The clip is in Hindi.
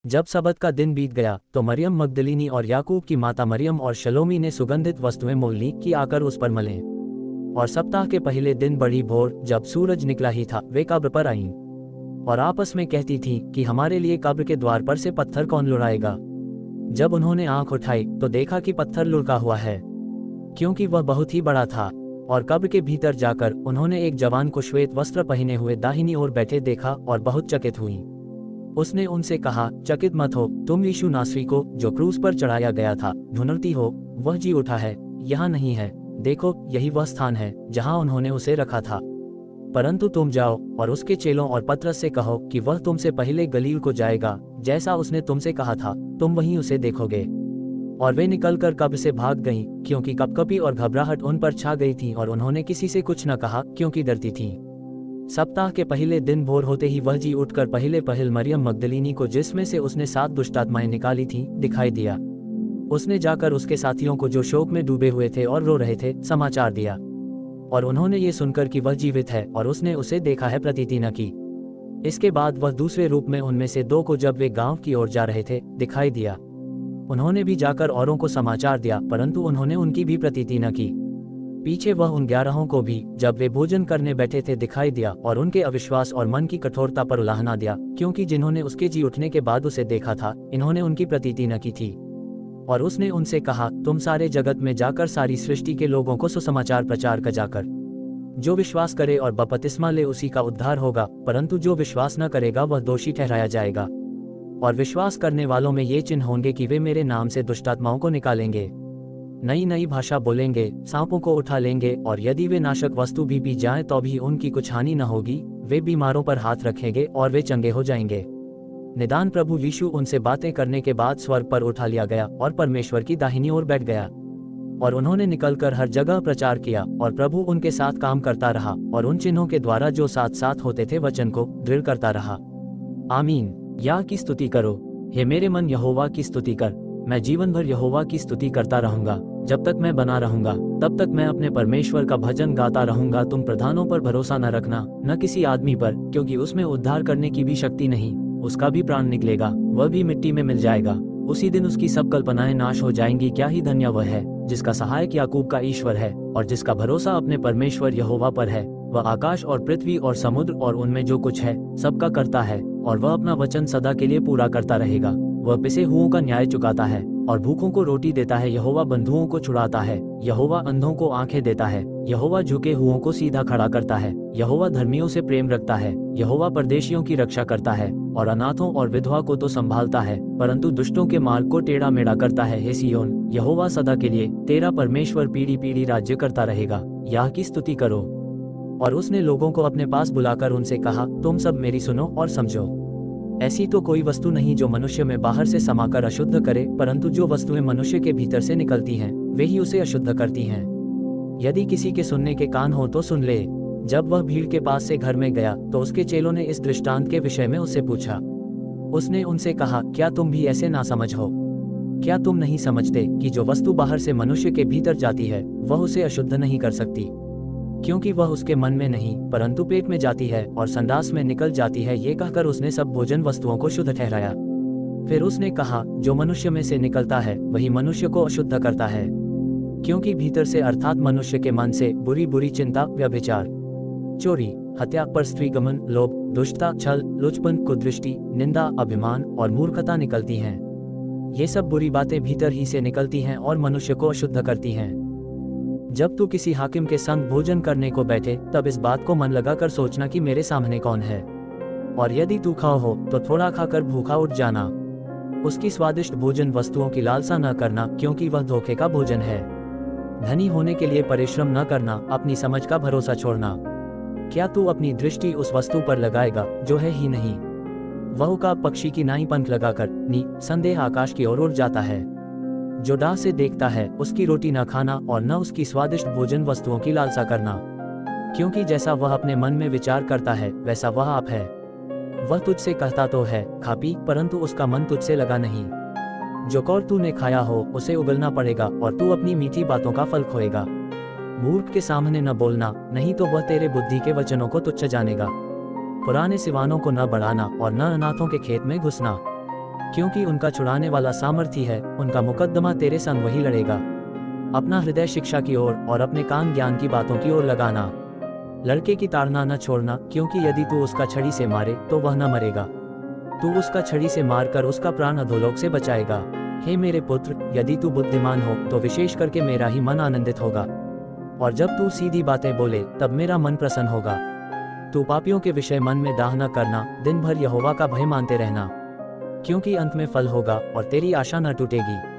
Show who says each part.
Speaker 1: जब सबत का दिन बीत गया तो मरियम मगदलीनी और याकूब की माता मरियम और शलोमी ने सुगंधित वस्तुएं मोल ली कि आकर उस पर मलें। और सप्ताह के पहले दिन बड़ी भोर जब सूरज निकला ही था वे कब्र पर आईं और आपस में कहती थीं कि हमारे लिए कब्र के द्वार पर से पत्थर कौन लुढ़ाएगा। जब उन्होंने आंख उठाई तो देखा कि पत्थर लुढ़का हुआ है, क्योंकि वह बहुत ही बड़ा था। और कब्र के भीतर जाकर उन्होंने एक जवान को श्वेत वस्त्र पहने हुए दाहिनी ओर बैठे देखा और बहुत चकित हुई। उसने उनसे कहा, चकित मत हो, तुम यीशु नासरी को जो क्रूस पर चढ़ाया गया था ढूंढती हो। वह जी उठा है, यहाँ नहीं है। देखो, यही वह स्थान है जहाँ उन्होंने उसे रखा था। परंतु तुम जाओ और उसके चेलों और पतरस से कहो कि वह तुमसे पहले गलील को जाएगा, जैसा उसने तुमसे कहा था, तुम वहीं उसे देखोगे। और वे निकलकर कब्र से भाग गईं, क्योंकि कपकपी और घबराहट उन पर छा गई थी, और उन्होंने किसी से कुछ न कहा क्योंकि डरती थीं। सप्ताह के पहले दिन भोर होते ही वह जी उठकर पहल मरियम मगदलीनी को, जिसमें से उसने 7 दुष्टात्माएं निकाली थीं, दिखाई दिया। उसने जाकर उसके साथियों को जो शोक में डूबे हुए थे और रो रहे थे समाचार दिया। और उन्होंने ये सुनकर कि वह जीवित है और उसने उसे देखा है प्रतीति न की। इसके बाद वह दूसरे रूप में उनमें से 2 को जब वे गांव की ओर जा रहे थे दिखाई दिया। उन्होंने भी जाकर औरों को समाचार दिया, परंतु उन्होंने उनकी भी प्रतीति न की। पीछे वह उन 11 को भी जब वे भोजन करने बैठे थे दिखाई दिया, और उनके अविश्वास और मन की कठोरता पर उलाहना दिया, क्योंकि जिन्होंने उसके जी उठने के बाद उसे देखा था इन्होंने उनकी प्रतीति न की थी। और उसने उनसे कहा, तुम सारे जगत में जाकर सारी सृष्टि के लोगों को सुसमाचार प्रचार कर जाकर, जो विश्वास करे और बपतिस्मा ले उसी का उद्धार होगा, परंतु जो विश्वास न करेगा वह दोषी ठहराया जाएगा। और विश्वास करने वालों में ये चिन्ह होंगे कि वे मेरे नाम से दुष्टात्माओं को निकालेंगे, नई नई भाषा बोलेंगे, सांपों को उठा लेंगे, और यदि वे नाशक वस्तु भी पी जाएं तो भी उनकी कुछ हानि न होगी। वे बीमारों पर हाथ रखेंगे और वे चंगे हो जाएंगे। निदान प्रभु यीशु उनसे बातें करने के बाद स्वर्ग पर उठा लिया गया और परमेश्वर की दाहिनी ओर बैठ गया। और उन्होंने निकलकर हर जगह प्रचार किया, और प्रभु उनके साथ काम करता रहा, और उन चिन्हों के द्वारा जो साथ साथ होते थे वचन को दृढ़ करता रहा। आमीन। या की स्तुति करो, हे मेरे मन यहोवा की स्तुति कर। मैं जीवन भर यहोवा की स्तुति करता रहूंगा। जब तक मैं बना रहूंगा तब तक मैं अपने परमेश्वर का भजन गाता रहूंगा। तुम प्रधानों पर भरोसा न रखना, न किसी आदमी पर, क्योंकि उसमें उद्धार करने की भी शक्ति नहीं। उसका भी प्राण निकलेगा, वह भी मिट्टी में मिल जाएगा। उसी दिन उसकी सब कल्पनाएं नाश हो जाएंगी। क्या ही धन्य वह है जिसका सहायक याकूब का ईश्वर है, और जिसका भरोसा अपने परमेश्वर यहोवा पर है। वह आकाश और पृथ्वी और समुद्र और उनमें जो कुछ है सबका करता है, और वह अपना वचन सदा के लिए पूरा करता रहेगा। वह पिसे हुओं का न्याय चुकाता है और भूखों को रोटी देता है। यहोवा बंधुओं को छुड़ाता है। यहोवा अंधों को आंखें देता है। यहोवा झुके हुओं को सीधा खड़ा करता है। यहोवा धर्मियों से प्रेम रखता है। यहोवा परदेशियों की रक्षा करता है, और अनाथों और विधवा को तो संभालता है, परंतु दुष्टों के मार्ग को टेढ़ा मेढ़ा करता है। हे सिय्योन, यहोवा सदा के लिए तेरा परमेश्वर पीढ़ी पीढ़ी राज्य करता रहेगा। याह की स्तुति करो। और उसने लोगों को अपने पास बुलाकर उनसे कहा, तुम सब मेरी सुनो और समझो। ऐसी तो कोई वस्तु नहीं जो मनुष्य में बाहर से समाकर अशुद्ध करे, परंतु जो वस्तुएं मनुष्य के भीतर से निकलती हैं वे ही उसे अशुद्ध करती हैं। यदि किसी के सुनने के कान हो तो सुन ले। जब वह भीड़ के पास से घर में गया तो उसके चेलों ने इस दृष्टांत के विषय में उससे पूछा। उसने उनसे कहा, क्या तुम भी ऐसे नासमझ हो? क्या तुम नहीं समझते कि जो वस्तु बाहर से मनुष्य के भीतर जाती है वह उसे अशुद्ध नहीं कर सकती, क्योंकि वह उसके मन में नहीं परंतु पेट में जाती है और संडास में निकल जाती है। ये कहकर उसने सब भोजन वस्तुओं को शुद्ध ठहराया। फिर उसने कहा, जो मनुष्य में से निकलता है वही मनुष्य को अशुद्ध करता है, क्योंकि भीतर से अर्थात मनुष्य के मन से बुरी बुरी चिंता, व्यभिचार, चोरी, हत्या, परस्त्रीगमन, लोभ, दुष्टता, छल, लुचपन, कुदृष्टि, निंदा, अभिमान और मूर्खता निकलती हैं। ये सब बुरी बातें भीतर ही से निकलती हैं और मनुष्य को अशुद्ध करती हैं। जब तू किसी हाकिम के संग भोजन करने को बैठे तब इस बात को मन लगाकर सोचना कि मेरे सामने कौन है, और यदि तू खाओ हो तो थोड़ा खाकर भूखा उठ जाना। उसकी स्वादिष्ट भोजन वस्तुओं की लालसा न करना, क्योंकि वह धोखे का भोजन है। धनी होने के लिए परिश्रम न करना, अपनी समझ का भरोसा छोड़ना। क्या तू अपनी दृष्टि उस वस्तु पर लगाएगा जो है ही नहीं? वह का पक्षी की नाई पंख लगाकर संदेह आकाश की ओर उड़ जाता है। जो डाह से देखता है उसकी रोटी न खाना, और न उसकी स्वादिष्ट भोजन वस्तुओं की लालसा करना, क्योंकि जैसा वह अपने मन में विचार करता है वैसा वह आप है। वह तुझसे कहता तो है खा पी, परंतु उसका मन तुझसे लगा नहीं। जो कौर तूने खाया हो उसे उगलना पड़ेगा, और तू अपनी मीठी बातों का फल खोएगा। मूर्ख के सामने न बोलना, नहीं तो वह तेरे बुद्धि के वचनों को तुच्छ जानेगा। पुराने सिवानों को न बढ़ाना और न अनाथों के खेत में घुसना, क्योंकि उनका छुड़ाने वाला सामर्थ्य है, उनका मुकदमा तेरे संग वही लड़ेगा। अपना हृदय शिक्षा की ओर और अपने कान ज्ञान की बातों की ओर लगाना। लड़के की ताड़ना न छोड़ना, क्योंकि यदि तू उसका छड़ी से मारे तो वह न मरेगा, तू उसका छड़ी से मारकर उसका प्राण अधोलोक से बचाएगा। हे मेरे पुत्र, यदि तू बुद्धिमान हो तो विशेष करके मेरा ही मन आनंदित होगा, और जब तू सीधी बातें बोले तब मेरा मन प्रसन्न होगा। तू पापियों के विषय मन में दाह न करना, दिन भर यहोवा का भय मानते रहना, क्योंकि अंत में फल होगा और तेरी आशा न टूटेगी।